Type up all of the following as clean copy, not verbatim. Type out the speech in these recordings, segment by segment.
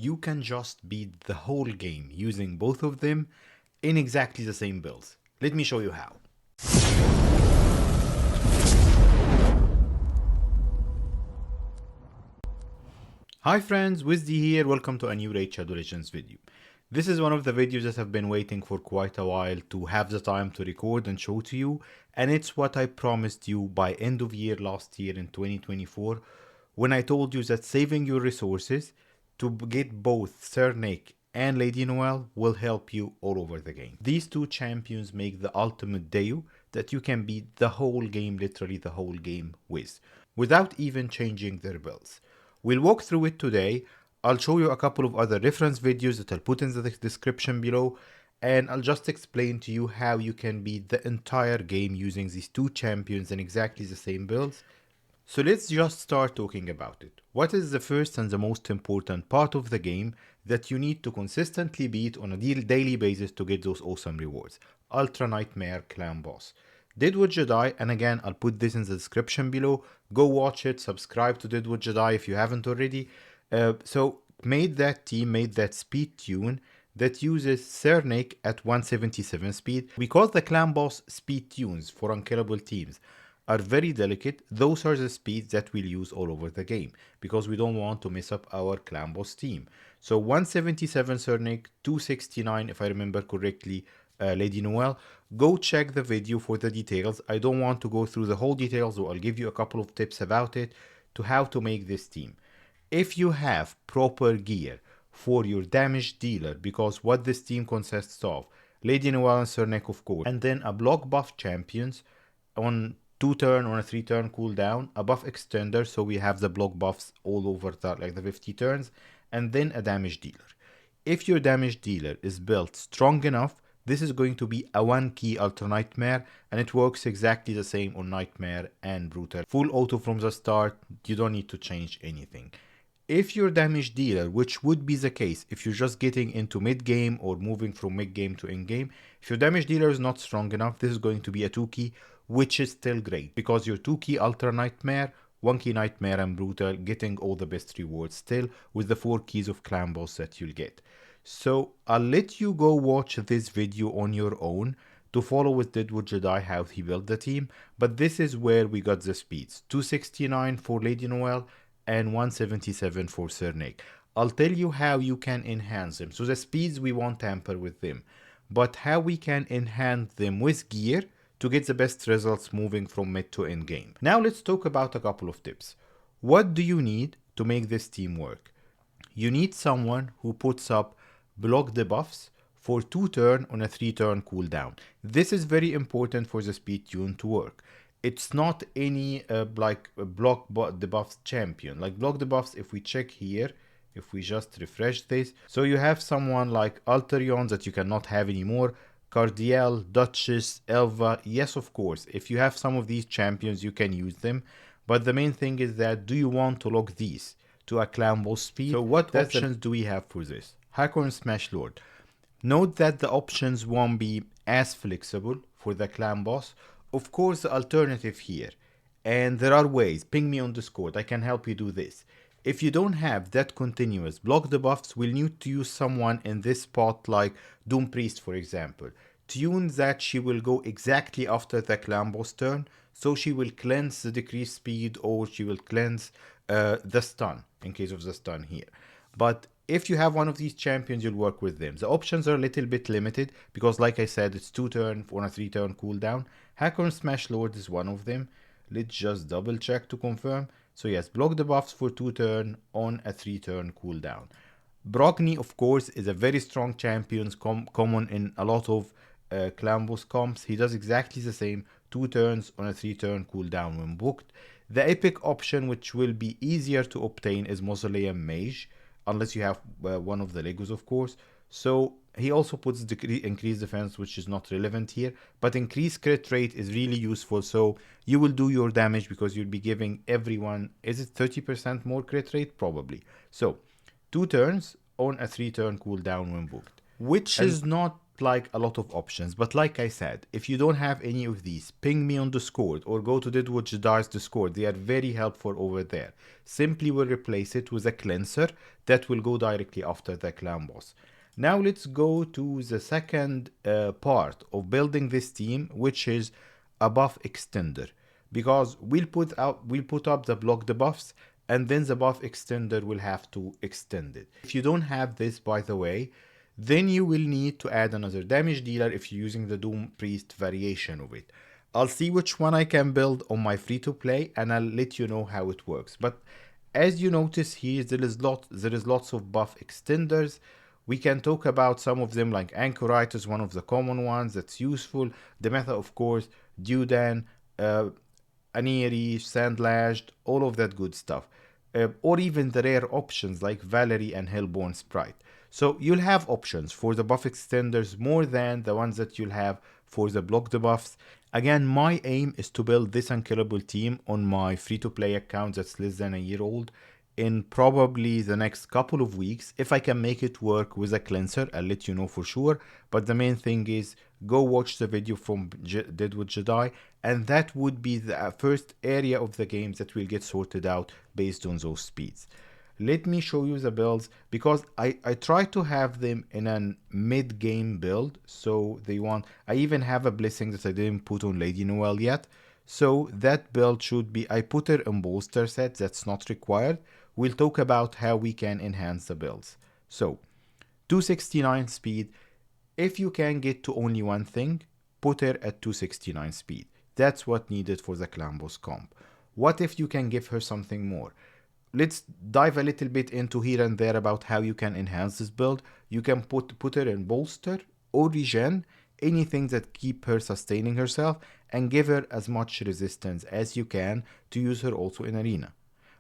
you can just beat the whole game using both of them in exactly the same builds. Let me show you how. Hi friends, Wizzy here, welcome to a new Raid Shadow Legends video. This is one of the videos that I've been waiting for quite a while to have the time to record and show to you, and it's what I promised you by end of year last year in 2024 when I told you that saving your resources to get both Sir Nick and Lady Noelle will help you all over the game. These two champions make the ultimate Deo that you can beat the whole game, literally the whole game with, without even changing their builds. We'll walk through it today. I'll show you a couple of other reference videos that I'll put in the description below, and I'll just explain to you how you can beat the entire game using these two champions in exactly the same builds. So let's just start talking about it. What is the first and the most important part of the game that you need to consistently beat on a daily basis to get those awesome rewards? Ultra Nightmare Clan Boss. Deadwood Jedi, and again I'll put this in the description below. Go watch it, subscribe to Deadwood Jedi if you haven't already. So made that team, made that speed tune that uses Sir Nick at 177 speed. Because the Clan Boss speed tunes for unkillable teams are very delicate, those are the speeds that we'll use all over the game because we don't want to mess up our Clan Boss team. So 177 Sir Nick, 269 if I remember correctly, Lady Noelle. Go check the video for the details. I don't want to go through the whole details, so I'll give you a couple of tips about it to how to make this team. If you have proper gear for your damage dealer, because what this team consists of, Lady Noelle and Sir Nick of course, and then a block buff champions on 2-turn on a 3-turn cooldown, a buff extender, so we have the block buffs all over the 50 turns, and then a damage dealer. If your damage dealer is built strong enough, this is going to be a 1-key Ultra Nightmare, and it works exactly the same on Nightmare and Brutal. Full auto from the start, you don't need to change anything. If your damage dealer, which would be the case if you're just getting into mid-game or moving from mid-game to in-game, if your damage dealer is not strong enough, this is going to be a 2-key, which is still great, because your 2-key Ultra Nightmare, 1-key Nightmare and Brutal, getting all the best rewards still, with the 4 keys of Clan Boss that you'll get. So I'll let you go watch this video on your own to follow with Deadwood Jedi how he built the team, but this is where we got the speeds. 269 for Lady Noelle and 177 for Sir Nick. I'll tell you how you can enhance them. So the speeds, we won't tamper with them, but how we can enhance them with gear to get the best results moving from mid to end game. Now let's talk about a couple of tips. What do you need to make this team work? You need someone who puts up block debuffs for 2-turn on a 3-turn cooldown. This is very important for the speed tune to work. It's not any block debuffs champion. Like block debuffs, if we check here, if we just refresh this, so you have someone like Alterion that you cannot have anymore, Cardiel, Duchess, Elva. Yes, of course, if you have some of these champions, you can use them. But the main thing is that, do you want to lock these to a Clan Boss speed? So what options do we have for this? Hakkorhn Smash Lord. Note that the options won't be as flexible for the Clan Boss. Of course, the alternative here, and there are ways, ping me on Discord, I can help you do this. If you don't have that continuous block debuffs, we'll need to use someone in this spot like Doom Priest, for example. Tune that she will go exactly after the Clan Boss turn, so she will cleanse the decreased speed, or she will cleanse the stun, in case of the stun here. But if you have one of these champions, you'll work with them. The options are a little bit limited, because like I said, it's 2-turn on a 3-turn cooldown. Hakkorhn Smash Lord is one of them. Let's just double check to confirm. So yes, block debuffs for 2-turn on a 3-turn cooldown. Brogni, of course, is a very strong champion, common in a lot of Clan Boss comps. He does exactly the same, 2 turns on a 3-turn cooldown when booked. The epic option, which will be easier to obtain, is Mausoleum Mage, unless you have one of the Legos, of course. So he also puts increased defense, which is not relevant here, but increased crit rate is really useful. So you will do your damage because you'll be giving everyone, is it 30% more crit rate? Probably. So 2 turns on a 3-turn cooldown when booked, which is not like a lot of options, but like I said, if you don't have any of these, ping me on Discord or go to Deadwood Jedi's Discord. They are very helpful over there. Simply will replace it with a cleanser that will go directly after the clan boss. Now let's go to the second part of building this team, which is a buff extender, because we'll put up the block debuffs, and then the buff extender will have to extend it. If you don't have this, by the way, then you will need to add another damage dealer if you're using the Doom Priest variation of it. I'll see which one I can build on my free to play, and I'll let you know how it works. But as you notice here, there is lots of buff extenders. We can talk about some of them, like Enquiries is one of the common ones that's useful. The meta, of course, Dudan, Aniri, Sandlashed, all of that good stuff. Or even the rare options like Valerie and Hellborn Sprite. So you'll have options for the buff extenders more than the ones that you'll have for the block debuffs. Again, my aim is to build this unkillable team on my free-to-play account that's less than a year old in probably the next couple of weeks. If I can make it work with a cleanser, I'll let you know for sure. But the main thing is go watch the video from Deadwood Jedi, and that would be the first area of the game that will get sorted out based on those speeds. Let me show you the builds, because I try to have them in a mid-game build. So I even have a blessing that I didn't put on Lady Noelle yet. So that build should be, I put her in bolster set, that's not required. We'll talk about how we can enhance the builds. So 269 speed. If you can get to only one thing, put her at 269 speed. That's what needed for the clan boss comp. What if you can give her something more? Let's dive a little bit into here and there about how you can enhance this build. You can put her in bolster or regen, anything that keep her sustaining herself, and give her as much resistance as you can to use her also in arena.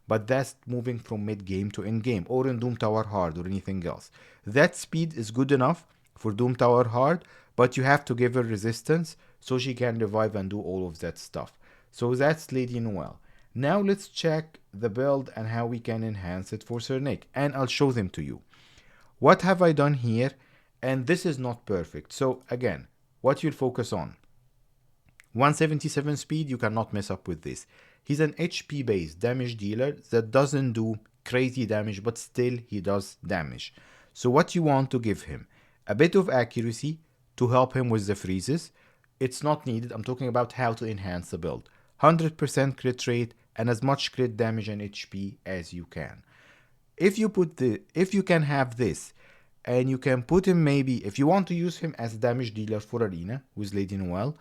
But that's moving from mid-game to end-game, or in Doom Tower Hard or anything else. That speed is good enough for Doom Tower Hard, but you have to give her resistance so she can revive and do all of that stuff. So that's Lady Noelle. Now let's check the build and how we can enhance it for Sir Nick, and I'll show them to you. What have I done here? And this is not perfect. So again, what you'll focus on. 177 speed, you cannot mess up with this. He's an HP based damage dealer that doesn't do crazy damage, but still he does damage. So what you want to give him? A bit of accuracy to help him with the freezes. It's not needed. I'm talking about how to enhance the build. 100% crit rate and as much crit damage and HP as you can. If you can have this, and you can put him, maybe if you want to use him as a damage dealer for arena with Lady Noelle,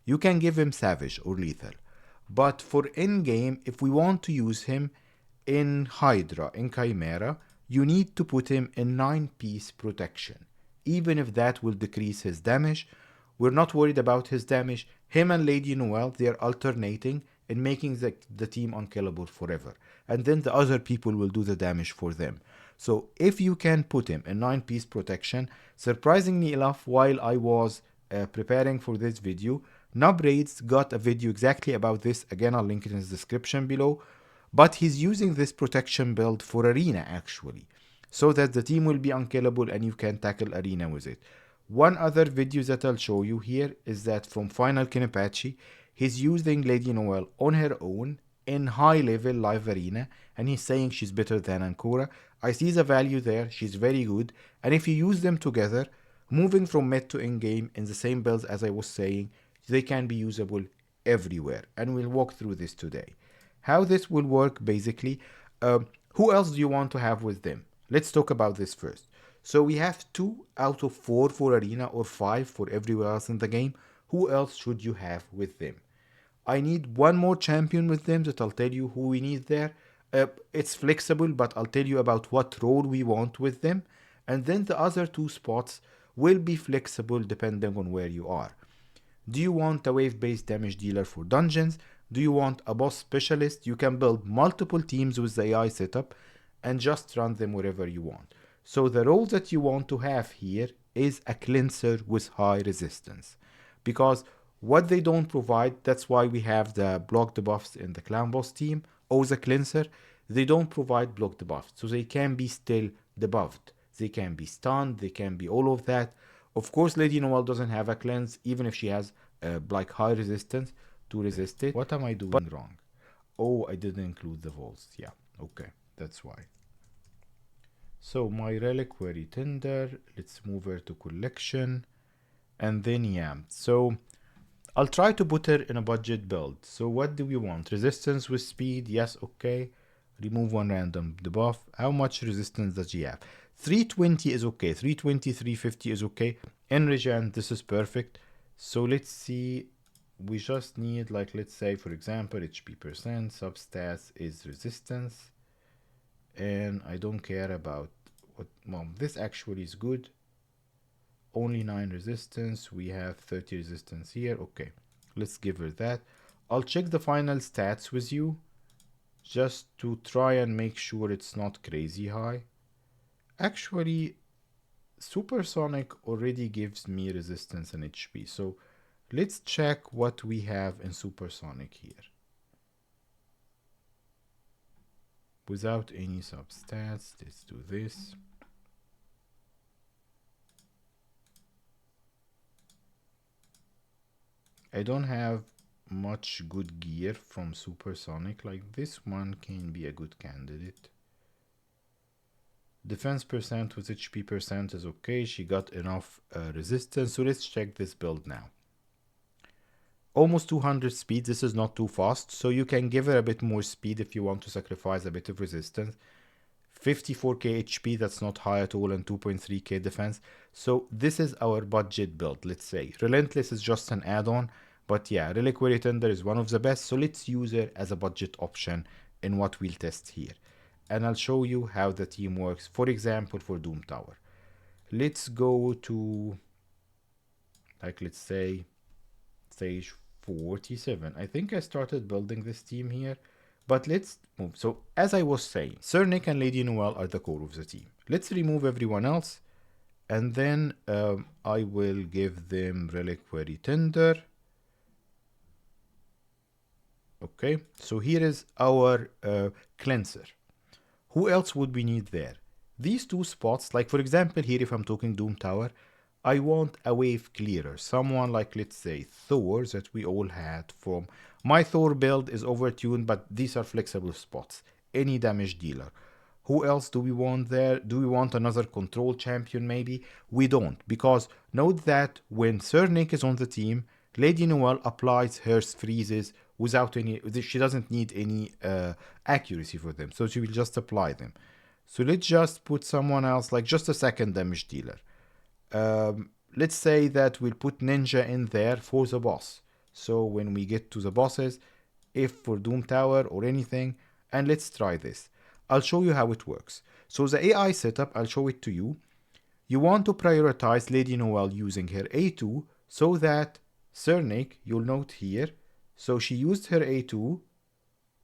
you can give him savage or lethal. But for in-game, if we want to use him in Hydra, in Chimera, you need to put him in 9-piece protection. Even if that will decrease his damage, we're not worried about his damage. Him and Lady Noelle, they're alternating in making the team unkillable forever. And then the other people will do the damage for them. So if you can put him in 9-piece protection, surprisingly enough, while I was preparing for this video, Nubraids got a video exactly about this. Again, I'll link it in the description below. But he's using this protection build for arena actually, so that the team will be unkillable and you can tackle arena with it. One other video that I'll show you here is that from Final Kenpachi, he's using Lady Noelle on her own in high level live arena, and he's saying she's better than Ankura. I see the value there, she's very good, and if you use them together, moving from mid to in-game in the same builds as I was saying, they can be usable everywhere, and we'll walk through this today. How this will work basically, who else do you want to have with them? Let's talk about this first. So we have 2 out of 4 for arena or 5 for everywhere else in the game. Who else should you have with them? I need one more champion with them that I'll tell you who we need there. It's flexible, but I'll tell you about what role we want with them. And then the other 2 spots will be flexible depending on where you are. Do you want a wave-based damage dealer for dungeons? Do you want a boss specialist? You can build multiple teams with the AI setup and just run them wherever you want. So the role that you want to have here is a cleanser with high resistance. Because what they don't provide, that's why we have the block debuffs in the clan boss team, or the cleanser, they don't provide block debuffs. So they can be still debuffed. They can be stunned, they can be all of that. Of course, Lady Noelle doesn't have a cleanse, even if she has like high resistance to resist it. What am I doing wrong? Oh, I didn't include the vaults. Yeah, okay, that's why. So my reliquary tender, let's move her to collection. And then yeah, so I'll try to put her in a budget build. So what do we want? Resistance with speed, yes, okay. Remove one random debuff. How much resistance does she have? 320 is okay. 320, 350 is okay. In regen, this is perfect. So let's see. We just need, like, let's say, for example, HP percent, substats is resistance. And I don't care about what, well, this actually is good. Only 9 resistance. We have 30 resistance here. Okay, let's give her that. I'll check the final stats with you just to try and make sure it's not crazy high. Actually, supersonic already gives me resistance and HP, so let's check what we have in supersonic here without any substats. Let's do this. I don't have much good gear from supersonic. Like, this one can be a good candidate. Defense percent with HP percent is okay. She got enough resistance. So let's check this build now. Almost 200 speed. This is not too fast. So you can give her a bit more speed if you want to sacrifice a bit of resistance. 54k HP, that's not high at all, and 2.3k defense. So this is our budget build, let's say. Relentless is just an add-on, but yeah, Reliquary Tender is one of the best, so let's use it as a budget option in what we'll test here. And I'll show you how the team works. For example, for Doom Tower. Let's go to, like, let's say, stage 47. I think I started building this team here. But let's move. So as I was saying, Sir Nick and Lady Noelle are the core of the team. Let's remove everyone else. And then I will give them Reliquary Tender. Okay, so here is our cleanser. Who else would we need there? These two spots, like for example here, if I'm talking Doom Tower, I want a wave clearer. Someone like, let's say, Thor that we all had from... My Thor build is overtuned, but these are flexible spots. Any damage dealer. Who else do we want there? Do we want another control champion maybe? We don't, because note that when Sir Nick is on the team, Lady Noelle applies her freezes without any... She doesn't need any accuracy for them, so she will just apply them. So let's just put someone else, like just a second damage dealer. Let's say that we'll put Ninja in there for the boss. So when we get to the bosses, if for Doom Tower or anything, and let's try this. I'll show you how it works. So the AI setup, I'll show it to you. You want to prioritize Lady Noelle using her A2 so that Sir Nick, you'll note here, so she used her A2,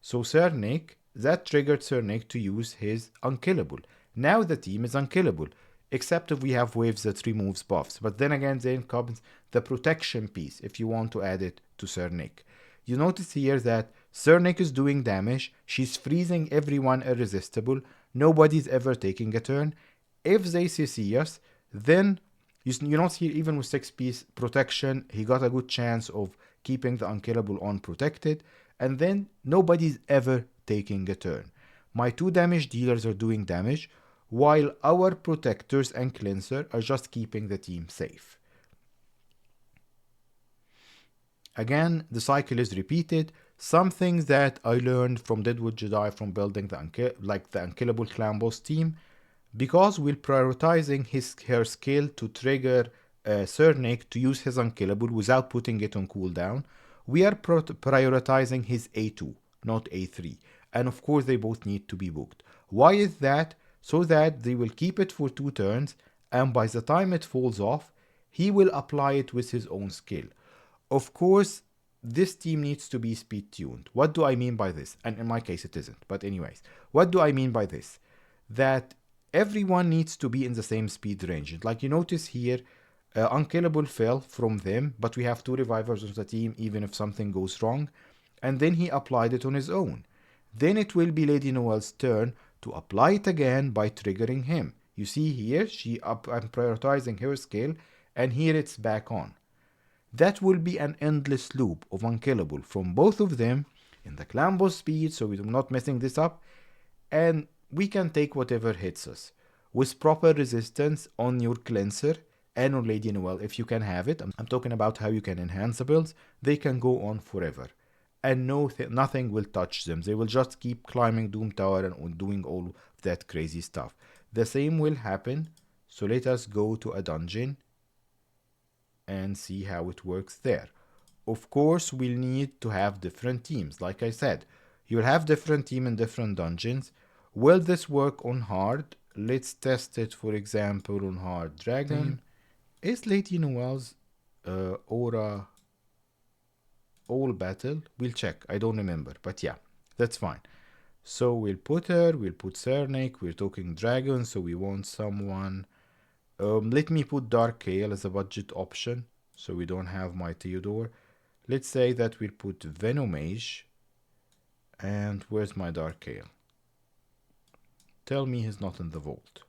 so Sir Nick, that triggered Sir Nick to use his unkillable. Now the team is unkillable, except if we have waves that removes buffs. But then again, then comes the protection piece if you want to add it to Sir Nick. You notice here that Sir Nick is doing damage, she's freezing everyone irresistible, nobody's ever taking a turn. If they CC us, then you notice here even with 6-piece protection, he got a good chance of keeping the unkillable unprotected, and then nobody's ever taking a turn. My 2 damage dealers are doing damage, while our protectors and cleanser are just keeping the team safe. Again, the cycle is repeated. Some things that I learned from Deadwood Jedi from building the unkillable clanboss team, because we're prioritizing her skill to trigger Sir Nick to use his unkillable without putting it on cooldown, we are prioritizing his A2, not A3. And of course, they both need to be booked. Why is that? So that they will keep it for 2 turns, and by the time it falls off, he will apply it with his own skill. Of course, this team needs to be speed tuned. What do I mean by this? And in my case, it isn't. But anyways, what do I mean by this? That everyone needs to be in the same speed range. Like you notice here, unkillable fell from them, but we have 2 revivers on the team, even if something goes wrong. And then he applied it on his own. Then it will be Lady Noelle's turn to apply it again by triggering him. You see here, I'm prioritizing her skill, and here it's back on. That will be an endless loop of unkillable from both of them in the clanboss speed, so we're not messing this up, and we can take whatever hits us with proper resistance on your cleanser and on Lady Noelle if you can have it. I'm talking about how you can enhance the builds. They can go on forever and nothing will touch them. They will just keep climbing Doom Tower and doing all of that crazy stuff. The same will happen, so let us go to a dungeon and see how it works there. Of course, we'll need to have different teams. Like I said, you'll have different team in different dungeons. Will this work on hard? Let's test it, for example, on hard dragon. Is Lady Noelle's aura all battle? We'll check. I don't remember, but yeah, that's fine. So we'll put her, we'll put Cernic, we're talking dragon, so we want someone. Let me put Dark Kale as a budget option, so we don't have my Theodore. Let's say that we'll put Venomage. And where's my Dark Kale? Tell me he's not in the vault.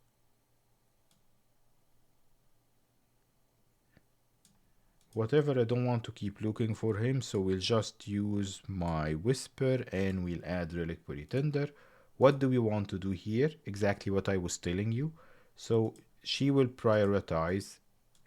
Whatever, I don't want to keep looking for him, so we'll just use my Whisper and we'll add Reliquary Tender. What do we want to do here? Exactly what I was telling you. So she will prioritize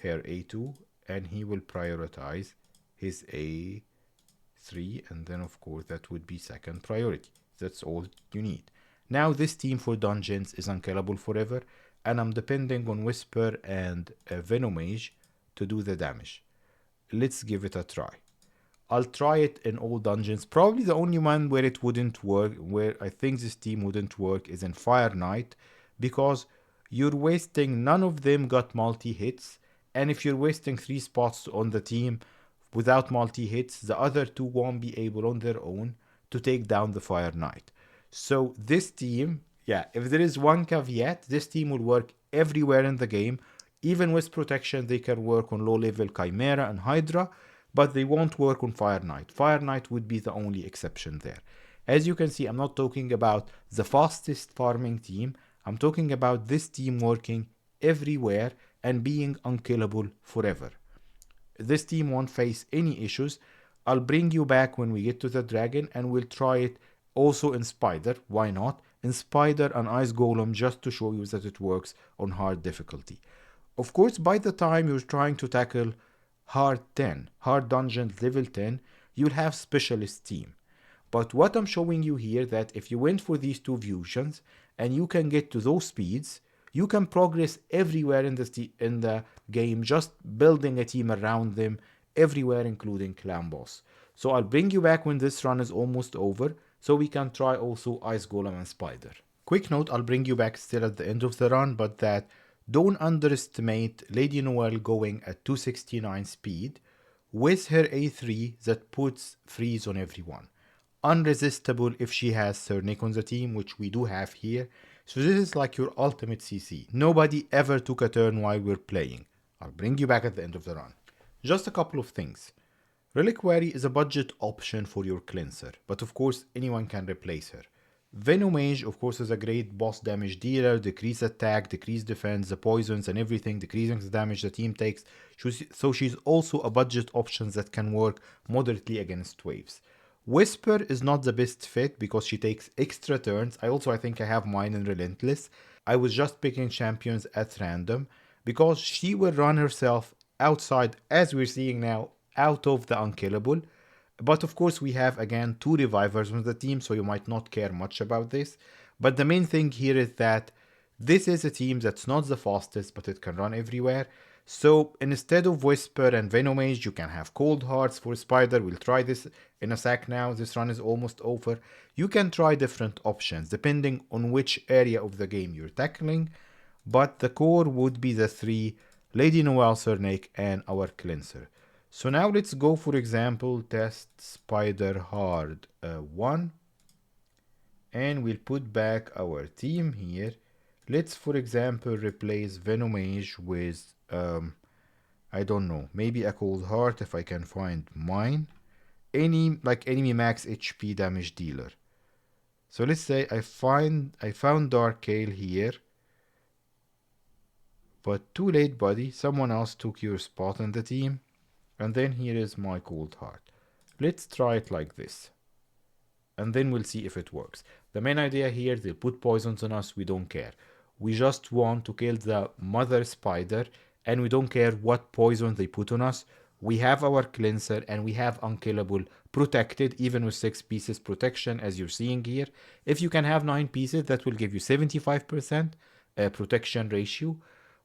her A2 and he will prioritize his A3, and then of course that would be second priority. That's all you need. Now this team for dungeons is unkillable forever, and I'm depending on Whisper and Venomage to do the damage. Let's give it a try. I'll try it in all dungeons. Probably the only one where it wouldn't work, where I think this team wouldn't work, is in Fire Knight, because you're wasting, none of them got multi-hits, and if you're wasting 3 spots on the team without multi-hits, the other 2 won't be able on their own to take down the Fire Knight. So this team, yeah, if there is one caveat, this team will work everywhere in the game. Even with protection, they can work on low-level Chimera and Hydra, but they won't work on Fire Knight. Fire Knight would be the only exception there. As you can see, I'm not talking about the fastest farming team. I'm talking about this team working everywhere and being unkillable forever. This team won't face any issues. I'll bring you back when we get to the dragon and we'll try it also in Spider. Why not? In Spider and Ice Golem, just to show you that it works on hard difficulty. Of course, by the time you're trying to tackle hard 10, hard dungeons level 10, you'll have specialist team. But what I'm showing you here, that if you went for these 2 fusions and you can get to those speeds, you can progress everywhere in the game, just building a team around them everywhere, including clanboss. So I'll bring you back when this run is almost over, so we can try also Ice Golem and Spider. Quick note, I'll bring you back still at the end of the run, but that don't underestimate Lady Noelle going at 269 speed with her A3 that puts freeze on everyone. Unresistible if she has Cernic on the team, which we do have here. So this is like your ultimate CC. Nobody ever took a turn while we're playing. I'll bring you back at the end of the run. Just a couple of things. Reliquary is a budget option for your cleanser, but of course anyone can replace her. Venomage, of course, is a great boss damage dealer, decrease attack, decrease defense, the poisons and everything, decreasing the damage the team takes. So she's also a budget option that can work moderately against waves. Whisper is not the best fit because she takes extra turns. I think I have mine in Relentless. I was just picking champions at random because she will run herself outside, as we're seeing now, out of the unkillable. But of course we have again 2 revivers on the team, so you might not care much about this. But the main thing here is that this is a team that's not the fastest, but it can run everywhere. So instead of Whisper and Venomage, you can have Cold Hearts for Spider. We'll try this in a sec now. This run is almost over. You can try different options depending on which area of the game you're tackling. But the core would be the 3, Lady Noelle, Cernic, and our cleanser. So now let's go, for example, test Spider Hard 1. And we'll put back our team here. Let's, for example, replace Venomage with, I don't know, maybe a Cold Heart if I can find mine. Any, like enemy max HP damage dealer. So let's say I found Dark Kale here. But too late, buddy. Someone else took your spot in the team. And then here is my cold heart. Let's try it like this. And then we'll see if it works. The main idea here, they'll put poisons on us, we don't care. We just want to kill the mother spider, and we don't care what poison they put on us. We have our cleanser, and we have unkillable protected, even with 6 pieces protection, as you're seeing here. If you can have 9 pieces, that will give you 75% protection ratio,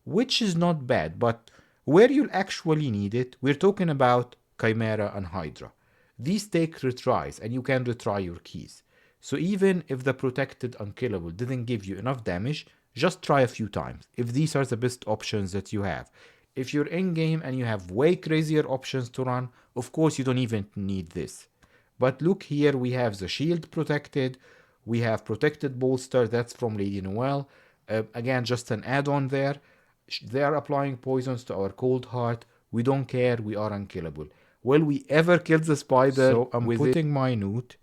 which is not bad, but where you'll actually need it, we're talking about Chimera and Hydra. These take retries, and you can retry your keys. So even if the protected unkillable didn't give you enough damage, just try a few times, if these are the best options that you have. If you're in-game and you have way crazier options to run, of course you don't even need this. But look here, we have the shield protected, we have protected bolster, that's from Lady Noelle. Again, just an add-on there. They are applying poisons to our cold heart. We don't care, we are unkillable. Will we ever kill the spider? So I'm putting my Newt.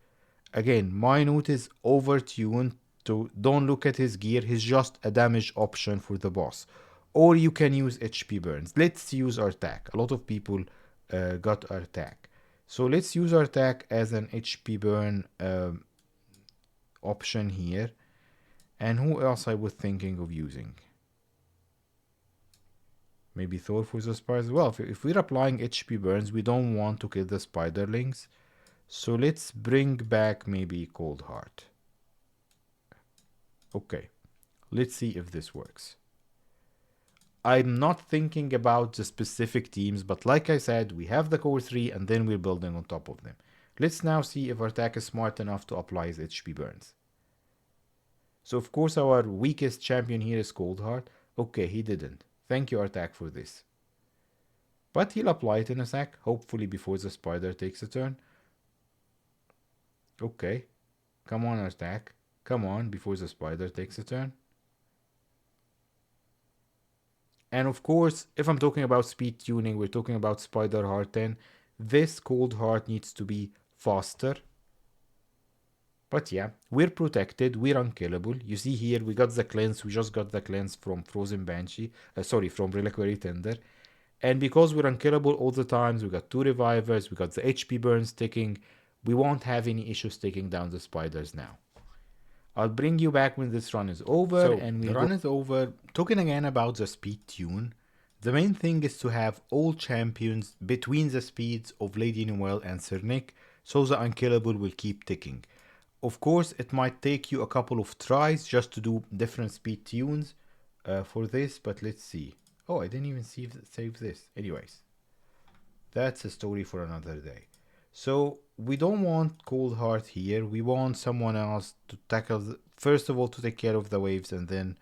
Again, my Newt is overtuned, so don't look at his gear. He's just a damage option for the boss. Or you can use HP burns. Let's use our attack. A lot of people got our attack. So let's use our attack as an HP burn option here. And who else I was thinking of using? Maybe Thor for the spiders. Well, if we're applying HP burns, we don't want to kill the spiderlings. So let's bring back maybe Cold Heart. Okay, let's see if this works. I'm not thinking about the specific teams, but like I said, we have the core 3 and then we're building on top of them. Let's now see if our attack is smart enough to apply his HP burns. So of course our weakest champion here is Cold Heart. Okay, he didn't. Thank you, Artak, for this. But he'll apply it in a sec, hopefully before the spider takes a turn. Okay. Come on, Artak. Come on, before the spider takes a turn. And of course, if I'm talking about speed tuning, we're talking about Spider Heart 10. This Cold Heart needs to be faster. But yeah, we're protected, we're unkillable. You see here, we got the cleanse, we just got the cleanse from Frozen Banshee, from Reliquary Tender. And because we're unkillable all the times, we got 2 revivers, we got the HP burns ticking, we won't have any issues taking down the spiders now. I'll bring you back when this run is over. So and the run is over. Talking again about the speed tune, the main thing is to have all champions between the speeds of Lady Noelle and Sir Nick, so the unkillable will keep ticking. Of course, it might take you a couple of tries just to do different speed tunes for this, but let's see. Oh, I didn't even save this. Anyways, that's a story for another day. So we don't want Cold Heart here. We want someone else to tackle, first of all, to take care of the waves, and then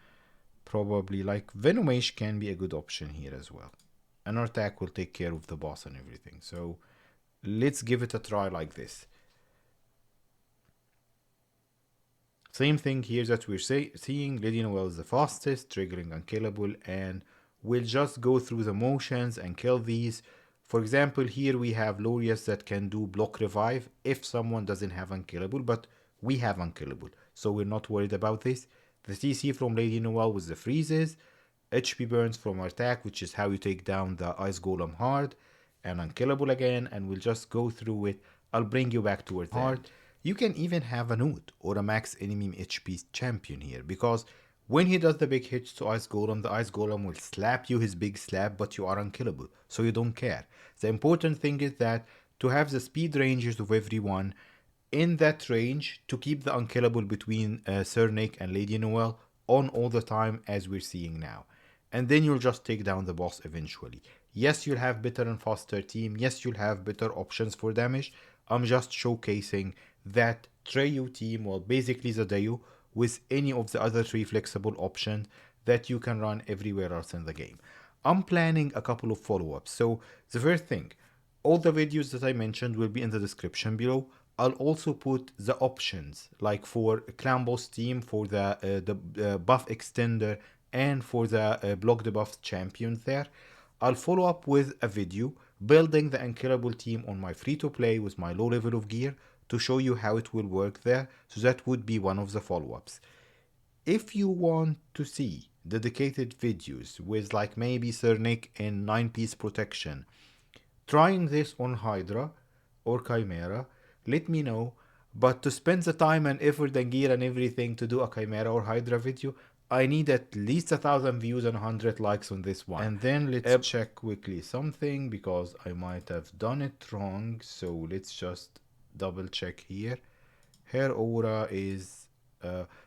probably like Venom Mage can be a good option here as well. And our attack will take care of the boss and everything. So let's give it a try like this. Same thing here that we're seeing. Lady Noelle is the fastest, triggering unkillable, and we'll just go through the motions and kill these. For example, here we have Lorius that can do block revive if someone doesn't have unkillable, but we have unkillable, so we're not worried about this. The CC from Lady Noelle with the freezes, HP burns from our attack, which is how you take down the Ice Golem hard, and unkillable again, and we'll just go through it. I'll bring you back towards the end. You can even have a Newt or a max enemy HP champion here, because when he does the big hits to Ice Golem, the Ice Golem will slap you his big slap, but you are unkillable, so you don't care. The important thing is that to have the speed ranges of everyone in that range to keep the unkillable between Sir Nick and Lady Noelle on all the time, as we're seeing now. And then you'll just take down the boss eventually. Yes, you'll have better and faster team. Yes, you'll have better options for damage. I'm just showcasing that trio team, well, basically the Dayo, with any of the other 3 flexible options that you can run everywhere else in the game. I'm planning a couple of follow-ups. So the first thing, all the videos that I mentioned will be in the description below. I'll also put the options, like for clanboss team, for the buff extender, and for the block debuff champions there. I'll follow up with a video building the unkillable team on my free-to-play with my low level of gear to show you how it will work there. So that would be one of the follow-ups. If you want to see dedicated videos with like maybe Sir Nick in 9-piece protection, trying this on Hydra or Chimera, let me know. But to spend the time and effort and gear and everything to do a Chimera or Hydra video, I need at least 1,000 views and 100 likes on this one. And then let's check quickly something because I might have done it wrong. So let's just double check here. Her aura is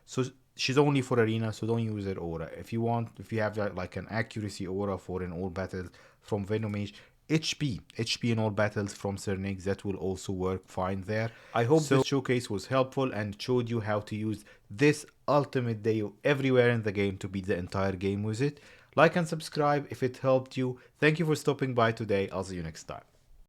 so she's only for arena, so don't use her aura. If you want, if you have like an accuracy aura for in all battles from Venom Mage, HP in all battles from Sir Nick, that will also work fine there. I hope this showcase was helpful and showed you how to use this ultimate Deo everywhere in the game to beat the entire game with it. Like and subscribe if it helped you. Thank you for stopping by today. I'll see you next time.